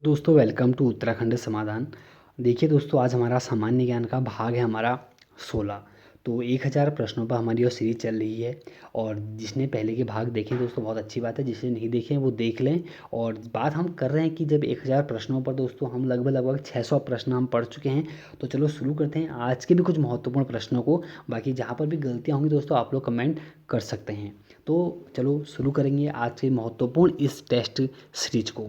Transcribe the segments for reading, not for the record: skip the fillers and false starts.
दोस्तों welcome to Uttarakhand समाधान। देखिए दोस्तों, आज हमारा सामान्य ज्ञान का भाग है हमारा 16। तो 1000 प्रश्नों पर हमारी ये सीरीज चल रही है। और जिसने पहले के भाग देखे दोस्तों बहुत अच्छी बात है, जिसने नहीं देखे वो देख लें। और बात हम कर रहे हैं कि जब 1000 प्रश्नों पर दोस्तों हम लगभग 600 प्रश्न हम पढ़ चुके हैं। तो चलो शुरू करते हैं आज के भी कुछ महत्वपूर्ण प्रश्नों को। बाकी जहाँ पर भी गलतियाँ होंगी दोस्तों आप लोग कमेंट कर सकते हैं। तो चलो शुरू करेंगे आज के महत्वपूर्ण इस टेस्ट सीरीज को।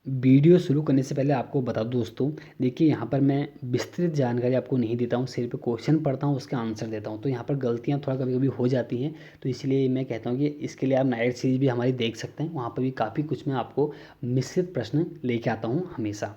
वीडियो शुरू करने से पहले आपको बता दूं दोस्तों, देखिए यहाँ पर मैं विस्तृत जानकारी आपको नहीं देता हूँ, सिर्फ क्वेश्चन पढ़ता हूँ उसके आंसर देता हूँ। तो यहाँ पर गलतियाँ थोड़ा कभी कभी हो जाती हैं। तो इसलिए मैं कहता हूँ कि इसके लिए आप नाइट सीरीज भी हमारी देख सकते हैं, वहाँ पर भी काफ़ी कुछ मैं आपको मिश्रित प्रश्न लेके आता हूँ हमेशा।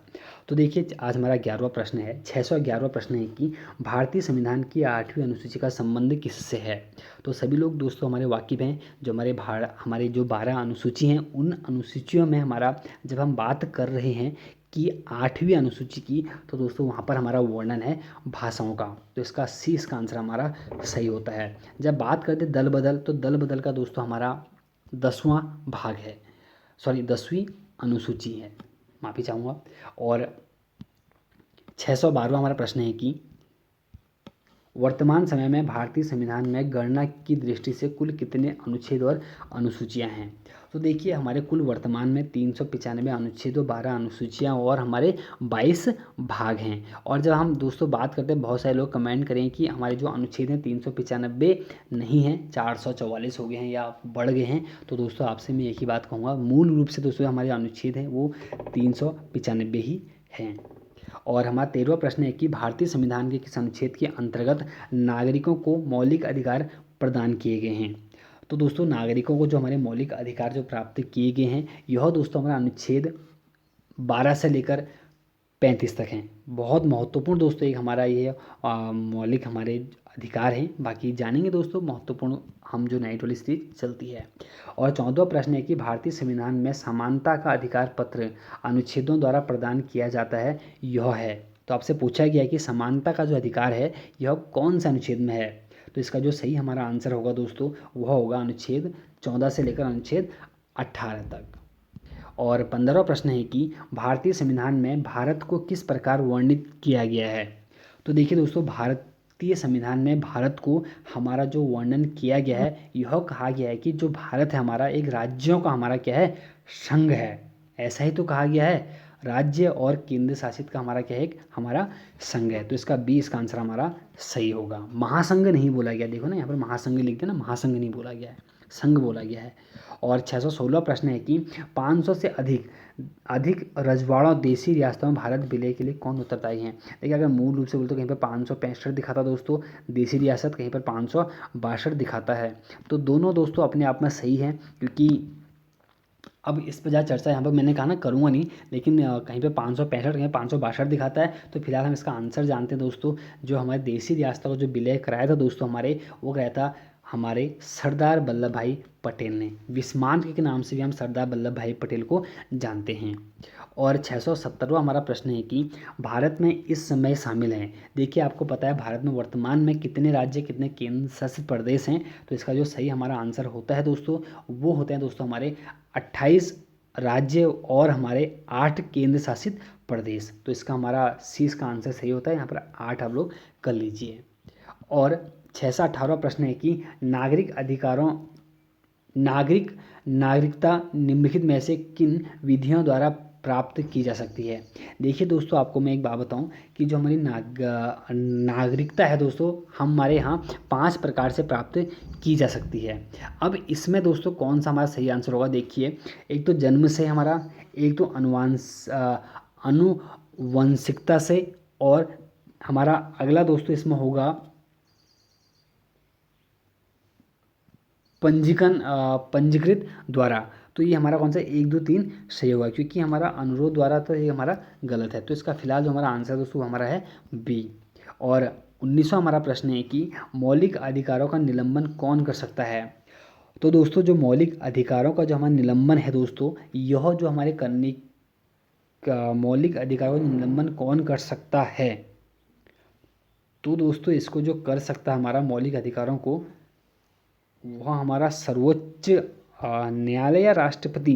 तो देखिए आज हमारा 11वां प्रश्न है, 611वां प्रश्न है कि भारतीय संविधान की 8वीं अनुसूची का संबंध किससे है। तो सभी लोग दोस्तों हमारे वाकिफ़ हैं, जो हमारे जो 12 अनुसूची हैं उन अनुसूचियों में हमारा जब हम बात कर रहे हैं कि 8वीं अनुसूची की, तो दोस्तों वहाँ पर हमारा वर्णन है भाषाओं का। तो इसका आंसर हमारा सही होता है। जब बात करते दल बदल, तो दल बदल का दोस्तों हमारा 10वां भाग है, सॉरी 10वीं अनुसूची है, माफ़ी चाहूँगा। और 612वां हमारा प्रश्न है कि वर्तमान समय में भारतीय संविधान में गणना की दृष्टि से कुल कितने अनुच्छेद और अनुसूचियां हैं। तो देखिए हमारे कुल वर्तमान में 395 अनुच्छेद और 12 अनुसूचियां और हमारे 22 भाग हैं। और जब हम दोस्तों बात करते हैं, बहुत सारे लोग कमेंट करें कि हमारे जो अनुच्छेद हैं 395 नहीं हैं, 444 हो गए हैं या बढ़ गए हैं। तो दोस्तों आपसे मैं एक ही बात कहूँगा, मूल रूप से दोस्तों हमारे अनुच्छेद हैं वो 395 ही हैं। और हमारा 13वां प्रश्न है कि भारतीय संविधान के किस अनुच्छेद के अंतर्गत नागरिकों को मौलिक अधिकार प्रदान किए गए हैं। तो दोस्तों नागरिकों को जो हमारे मौलिक अधिकार जो प्राप्त किए गए हैं, यह दोस्तों हमारा अनुच्छेद 12 से लेकर 35 तक हैं। बहुत महत्वपूर्ण दोस्तों एक हमारा ये मौलिक हमारे अधिकार हैं। बाकी जानेंगे दोस्तों महत्वपूर्ण हम जो नाइट वाली सीरीज चलती है। और 14वां प्रश्न है कि भारतीय संविधान में समानता का अधिकार पत्र अनुच्छेदों द्वारा प्रदान किया जाता है, यह है। तो आपसे पूछा गया है कि समानता का जो अधिकार है यह कौन सा अनुच्छेद में है। तो इसका जो सही हमारा आंसर होगा दोस्तों वह होगा अनुच्छेद 14 से लेकर अनुच्छेद 18 तक। और 15वां प्रश्न है कि भारतीय संविधान में भारत को किस प्रकार वर्णित किया गया है। तो देखिए दोस्तों भारतीय संविधान में भारत को हमारा जो वर्णन किया गया है, यह कहा गया है कि जो भारत है हमारा एक राज्यों का हमारा क्या है, संघ है। ऐसा ही तो कहा गया है, राज्य और केंद्र शासित का हमारा क्या है, एक हमारा संघ है। तो इसका बी इसका आंसर हमारा सही होगा। महासंघ नहीं बोला गया, देखो ना यहाँ पर महासंघ लिख दिया ना, महासंघ नहीं बोला गया है, संघ बोला गया है। और 616 प्रश्न है कि 500 से अधिक अधिक रजवाड़ों देसी रियासतों में भारत विलय के लिए कौन उत्तरदायी हैं। देखिए अगर मूल रूप से बोलते तो कहीं पर 565 दिखाता दोस्तों देसी रियासत, कहीं पर 562 दिखाता है। तो दोनों दोस्तों अपने आप में सही हैं, क्योंकि अब इस पर ज़्यादा चर्चा यहाँ पर मैंने कहा ना करूँगा नहीं, लेकिन कहीं पे 565 कहीं 562 दिखाता है। तो फिलहाल हम इसका आंसर जानते हैं दोस्तों। जो हमारे देसी रियासतों को जो विलय कराया था दोस्तों हमारे, वो कराया था हमारे सरदार वल्लभ भाई पटेल ने। विस्मार्क के नाम से भी हम सरदार वल्लभ भाई पटेल को जानते हैं। और 670वां हमारा प्रश्न है कि भारत में इस समय शामिल हैं। देखिए आपको पता है भारत में वर्तमान में कितने राज्य कितने केंद्र शासित प्रदेश हैं। तो इसका जो सही हमारा आंसर होता है दोस्तों, वो होते हैं दोस्तों हमारे 28 राज्य और हमारे 8 केंद्र शासित प्रदेश। तो इसका हमारा सी इसका आंसर सही होता है, यहाँ पर 8 आप लोग कर लीजिए। और 618वां प्रश्न है कि नागरिक नागरिकता निम्नलिखित में से किन विधियों द्वारा प्राप्त की जा सकती है। देखिए दोस्तों आपको मैं एक बात बताऊं कि जो हमारी नागरिकता है दोस्तों हमारे यहाँ 5 प्रकार से प्राप्त की जा सकती है। अब इसमें दोस्तों कौन सा हमारा सही आंसर होगा, देखिए एक तो जन्म से हमारा, एक तो अनुवांशिकता से, और हमारा अगला दोस्तों इसमें होगा पंजीकृत द्वारा। तो ये हमारा कौन सा 1 2 3 सही होगा, क्योंकि हमारा अनुरोध द्वारा तो ये हमारा गलत है। तो इसका फिलहाल जो हमारा आंसर दोस्तों हमारा है बी। और 19वां हमारा प्रश्न है कि मौलिक अधिकारों का निलंबन कौन कर सकता है। तो दोस्तों जो मौलिक अधिकारों का जो हमारा निलंबन है दोस्तों, यह जो हमारे करने का मौलिक अधिकारों का निलंबन कौन कर सकता है। तो दोस्तों इसको जो कर सकता है हमारा मौलिक अधिकारों को, वह हमारा सर्वोच्च न्यायालय या राष्ट्रपति,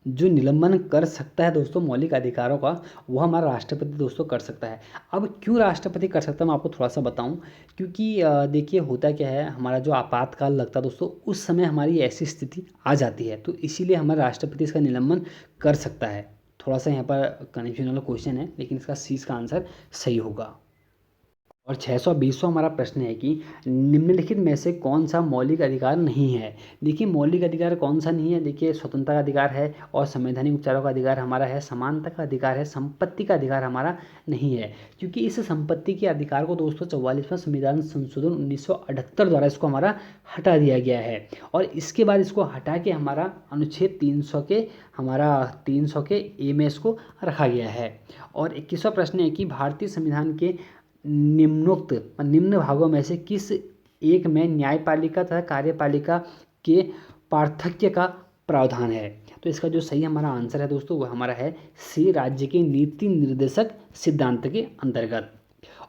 जो निलंबन कर सकता है दोस्तों मौलिक अधिकारों का, वो हमारा राष्ट्रपति दोस्तों कर सकता है। अब क्यों राष्ट्रपति कर सकता है मैं आपको थोड़ा सा बताऊं, क्योंकि देखिए होता क्या है, हमारा जो आपातकाल लगता है दोस्तों, उस समय हमारी ऐसी स्थिति आ जाती है, तो इसीलिए हमारा राष्ट्रपति इसका निलंबन कर सकता है। थोड़ा सा यहाँ पर कन्फ्यूजन वाला क्वेश्चन है, लेकिन इसका सी का आंसर सही होगा। और 620वां हमारा प्रश्न है कि निम्नलिखित में से कौन सा मौलिक अधिकार नहीं है। देखिए मौलिक अधिकार कौन सा नहीं है, देखिए स्वतंत्रता का अधिकार है, और संवैधानिक उपचारों का अधिकार हमारा है, समानता का अधिकार है, संपत्ति का अधिकार हमारा नहीं है। क्योंकि इस संपत्ति के अधिकार को दोस्तों 44वां संविधान संशोधन 1978 द्वारा इसको हमारा हटा दिया गया है, और इसके बाद इसको हटा के हमारा अनुच्छेद 300 के ए में इसको रखा गया है। और 21वां प्रश्न है कि भारतीय संविधान के निम्न भागों में से किस एक में न्यायपालिका तथा कार्यपालिका के पार्थक्य का प्रावधान है। तो इसका जो सही हमारा आंसर है दोस्तों, वह हमारा है सी, राज्य के नीति निर्देशक सिद्धांत के अंतर्गत।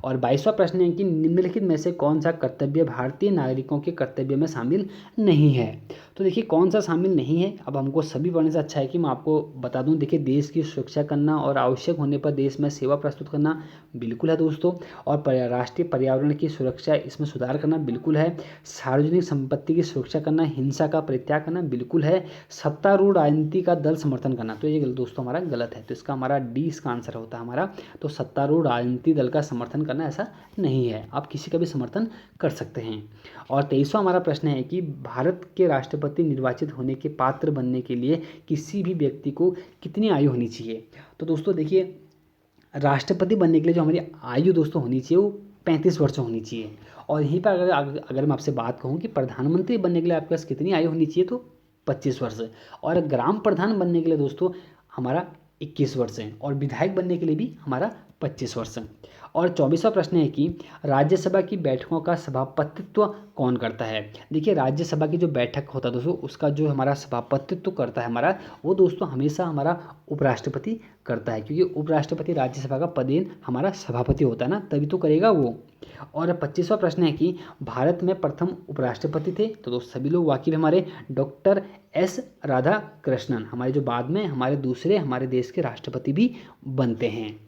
और 22वां प्रश्न है कि निम्नलिखित में से कौन सा कर्तव्य भारतीय नागरिकों के कर्तव्य में शामिल नहीं है। तो देखिए कौन सा शामिल नहीं है, अब हमको सभी पढ़ने से अच्छा है कि मैं आपको बता दूं। देखिए देश की सुरक्षा करना और आवश्यक होने पर देश में सेवा प्रस्तुत करना बिल्कुल है दोस्तों, और राष्ट्रीय पर्यावरण की सुरक्षा इसमें सुधार करना बिल्कुल है, सार्वजनिक संपत्ति की सुरक्षा करना, हिंसा का परित्याग करना बिल्कुल है, सत्तारूढ़ राजनीति का दल समर्थन करना, तो ये दोस्तों हमारा गलत है। तो इसका हमारा डी इसका आंसर होता है हमारा। तो सत्तारूढ़ राजनीति दल का समर्थन करना ऐसा नहीं है, आप किसी का भी समर्थन कर सकते हैं। और 23वां हमारा प्रश्न है कि भारत के राष्ट्रपति निर्वाचित होने के पात्र बनने के लिए किसी भी व्यक्ति को कितनी आयु होनी चाहिए। तो दोस्तों देखिए राष्ट्रपति बनने के लिए जो हमारी आयु दोस्तों होनी चाहिए वो 35 वर्ष होनी चाहिए। और यहीं पर अगर मैं आपसे बात कहूँ कि प्रधानमंत्री बनने के लिए आपके पास कितनी आयु होनी चाहिए, तो 25 वर्ष। और ग्राम प्रधान बनने के लिए दोस्तों हमारा 21 वर्ष है, और विधायक बनने के लिए भी हमारा 25 वर्ष। और 24वां प्रश्न है कि राज्यसभा की बैठकों का सभापतित्व कौन करता है। देखिए राज्यसभा की जो बैठक होता है दोस्तों, उसका जो हमारा सभापतित्व करता है हमारा, वो दोस्तों हमेशा हमारा उपराष्ट्रपति करता है, क्योंकि उपराष्ट्रपति राज्यसभा का पदेन हमारा सभापति होता है ना, तभी तो करेगा वो। और 25वां प्रश्न है कि भारत में प्रथम उपराष्ट्रपति थे, तो दोस्त सभी लोग वाकिफ हमारे डॉक्टर एस राधाकृष्णन, हमारे जो बाद में हमारे दूसरे हमारे देश के राष्ट्रपति भी बनते हैं।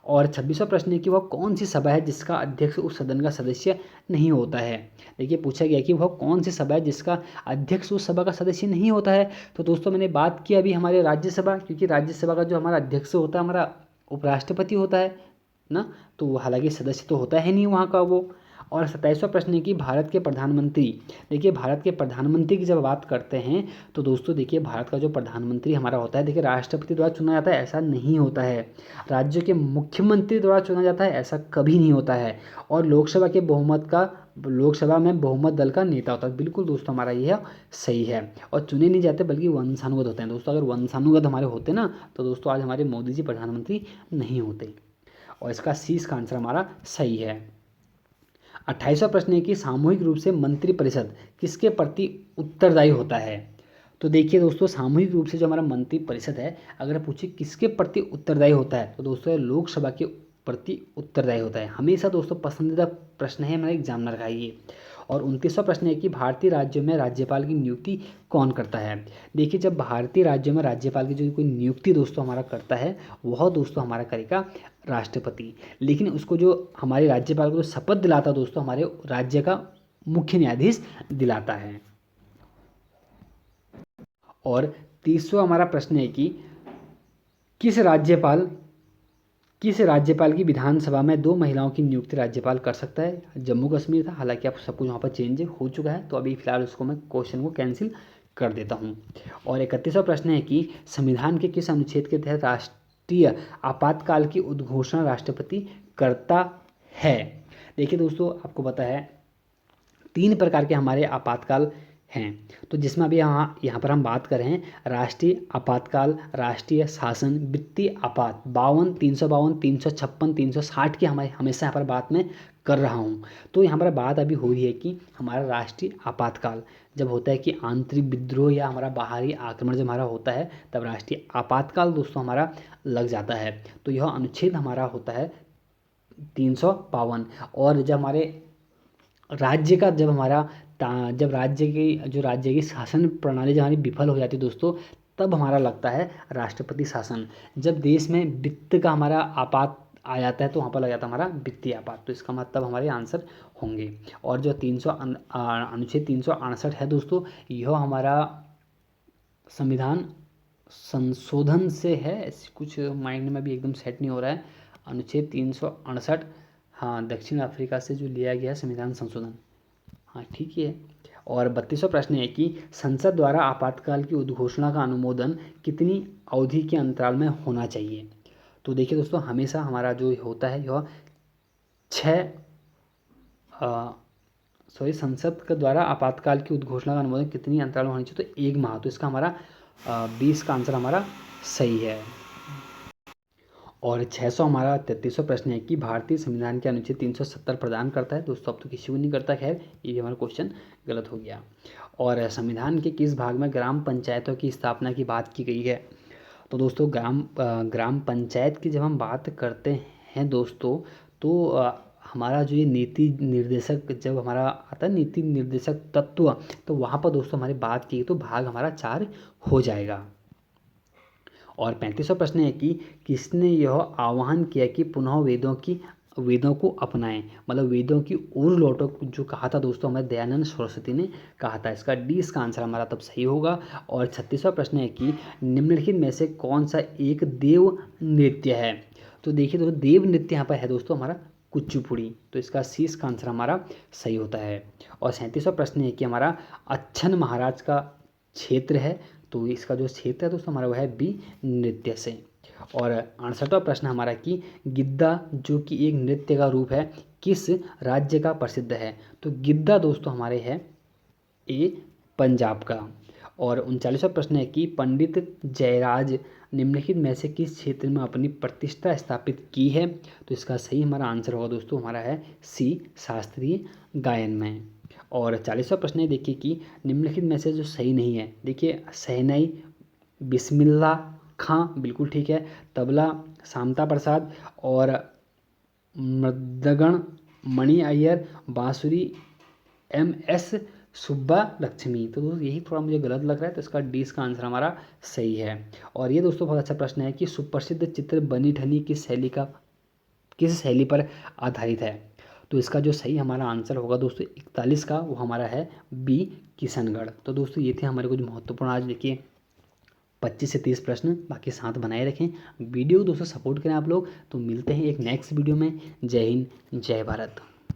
और 26वां प्रश्न है कि वह कौन सी सभा है जिसका अध्यक्ष उस सदन का सदस्य नहीं होता है। देखिए पूछा गया कि वह कौन सी सभा है जिसका अध्यक्ष उस सभा का सदस्य नहीं होता है। तो दोस्तों मैंने बात की अभी हमारे राज्यसभा, क्योंकि राज्यसभा का जो हमारा अध्यक्ष होता है हमारा उपराष्ट्रपति होता है ना, तो हालांकि सदस्य तो होता है नहीं वहाँ का वो। और 27वां प्रश्न है कि भारत के प्रधानमंत्री, देखिए भारत के प्रधानमंत्री की जब बात करते हैं तो दोस्तों देखिए भारत का जो प्रधानमंत्री हमारा होता है, देखिए राष्ट्रपति द्वारा चुना जाता है ऐसा नहीं होता है, राज्य के मुख्यमंत्री द्वारा चुना जाता है ऐसा कभी नहीं होता है, और लोकसभा में बहुमत दल का नेता होता है। बिल्कुल दोस्तों हमारा यह सही है, और चुने नहीं जाते बल्कि वंशानुगत होते हैं दोस्तों। अगर वंशानुगत हमारे होते ना तो दोस्तों आज हमारे मोदी जी प्रधानमंत्री नहीं होते। और इसका सी का आंसर हमारा सही है। 28वां प्रश्न है कि सामूहिक रूप से मंत्रिपरिषद किसके प्रति उत्तरदायी होता है। तो देखिए दोस्तों सामूहिक रूप से जो हमारा मंत्रिपरिषद है, अगर पूछे किसके प्रति उत्तरदायी होता है, तो दोस्तों लोकसभा के प्रति उत्तरदायी होता है। हमेशा दोस्तों पसंदीदा प्रश्न है हमारे एग्जामिनर का ये। और 29वां प्रश्न है कि भारतीय राज्यों में राज्यपाल की नियुक्ति कौन करता है। देखिए जब भारतीय राज्यों में राज्यपाल की जो कोई नियुक्ति दोस्तों हमारा करता है, वह दोस्तों हमारा करेगा राष्ट्रपति, लेकिन उसको जो हमारे राज्यपाल को जो शपथ दिलाता दोस्तों हमारे राज्य का मुख्य न्यायाधीश दिलाता है। और 30वां हमारा प्रश्न है कि किस राज्यपाल की विधानसभा में 2 महिलाओं की नियुक्ति राज्यपाल कर सकता है। जम्मू कश्मीर था, हालांकि आप सब कुछ वहाँ पर चेंज हो चुका है, तो अभी फिलहाल उसको मैं क्वेश्चन को कैंसिल कर देता हूँ। और 31वां प्रश्न है कि संविधान के किस अनुच्छेद के तहत राष्ट्रीय आपातकाल की उद्घोषणा राष्ट्रपति करता है। देखिए दोस्तों आपको पता है 3 प्रकार के हमारे आपातकाल हैं, तो जिसमें अभी यहाँ पर हम बात कर रहे हैं राष्ट्रीय आपातकाल, राष्ट्रीय शासन, वित्तीय आपात, 52, 352, 356, 360 की हमारे हमेशा यहाँ पर बात मैं कर रहा हूँ। तो यहाँ पर बात अभी हो रही है कि हमारा राष्ट्रीय आपातकाल जब होता है कि आंतरिक विद्रोह या हमारा बाहरी आक्रमण जब हमारा होता है, तब राष्ट्रीय आपातकाल दोस्तों हमारा लग जाता है। तो यह अनुच्छेद हमारा होता है 352। और जब हमारे राज्य का जब राज्य की शासन प्रणाली जब हमारी विफल हो जाती है दोस्तों, तब हमारा लगता है राष्ट्रपति शासन। जब देश में वित्त का हमारा आपात आ जाता है तो वहाँ पर लग जाता है हमारा वित्तीय आपात। तो इसका मतलब हमारे आंसर होंगे। और जो अनुच्छेद 368 है दोस्तों, यह हमारा संविधान संशोधन से है, कुछ माइंड में भी एकदम सेट नहीं हो रहा है। अनुच्छेद 368, हाँ, दक्षिण अफ्रीका से जो लिया गया संविधान संशोधन, हाँ ठीक है। और 32वां प्रश्न है कि संसद द्वारा आपातकाल की उद्घोषणा का अनुमोदन कितनी अवधि के अंतराल में होना चाहिए। तो देखिए दोस्तों, हमेशा हमारा जो होता है यह 6 संसद के द्वारा आपातकाल की उद्घोषणा का अनुमोदन कितनी अंतराल में होनी चाहिए, तो 1 माह। तो इसका हमारा 20 का आंसर हमारा सही है। और 600 हमारा 33वां प्रश्न है कि भारतीय संविधान के अनुच्छेद 370 प्रदान करता है। दोस्तों अब तो किसी को नहीं करता, खैर ये हमारा क्वेश्चन गलत हो गया। और संविधान के किस भाग में ग्राम पंचायतों की स्थापना की बात की गई है। तो दोस्तों ग्राम पंचायत की जब हम बात करते हैं दोस्तों, तो हमारा जो ये नीति निर्देशक जब हमारा आता है नीति निर्देशक तत्व, तो वहाँ पर दोस्तों हमारी बात की तो भाग हमारा 4 हो जाएगा। और 35वां प्रश्न है कि किसने यह आह्वान किया कि पुनः वेदों को अपनाएं, मतलब वेदों की ओर लौटो, जो कहा था दोस्तों हमारे दयानंद सरस्वती ने कहा था। इसका 20 का आंसर हमारा तब सही होगा। और 36वां प्रश्न है कि निम्नलिखित में से कौन सा एक देव नृत्य है। तो देखिए दोस्तों, देव नृत्य यहाँ पर है दोस्तों हमारा कुचिपुड़ी। तो इसका 30 का आंसर हमारा सही होता है। और 37वां प्रश्न है कि हमारा अच्छन महाराज का क्षेत्र है। तो इसका जो क्षेत्र है दोस्तों हमारा वह है बी, नृत्य से। और 68वां प्रश्न हमारा कि गिद्दा जो कि एक नृत्य का रूप है किस राज्य का प्रसिद्ध है। तो गिद्दा दोस्तों हमारे है ए, पंजाब का। और 39वां प्रश्न है कि पंडित जयराज निम्नलिखित में से किस क्षेत्र में अपनी प्रतिष्ठा स्थापित की है। तो इसका सही हमारा आंसर होगा दोस्तों हमारा है सी, शास्त्रीय गायन में। और 40वां प्रश्न है देखिए कि निम्नलिखित में से जो सही नहीं है, देखिए शहनाई बिस्मिल्ला खां बिल्कुल ठीक है, तबला शांता प्रसाद, और मृदंगम मणि अय्यर, बांसुरी MS सुब्बा लक्ष्मी। तो दोस्तों यही थोड़ा मुझे गलत लग रहा है, तो इसका 20 का आंसर हमारा सही है। और ये दोस्तों बहुत अच्छा प्रश्न है कि सुप्रसिद्ध चित्र बनी ठनी किस शैली पर आधारित है। तो इसका जो सही हमारा आंसर होगा दोस्तों 41 का, वो हमारा है बी, किशनगढ़। तो दोस्तों ये थे हमारे कुछ महत्वपूर्ण आज देखिए 25 से 30 प्रश्न, बाकी साथ बनाए रखें। वीडियो दोस्तों सपोर्ट करें आप लोग। तो मिलते हैं एक नेक्स्ट वीडियो में। जय हिंद, जय भारत।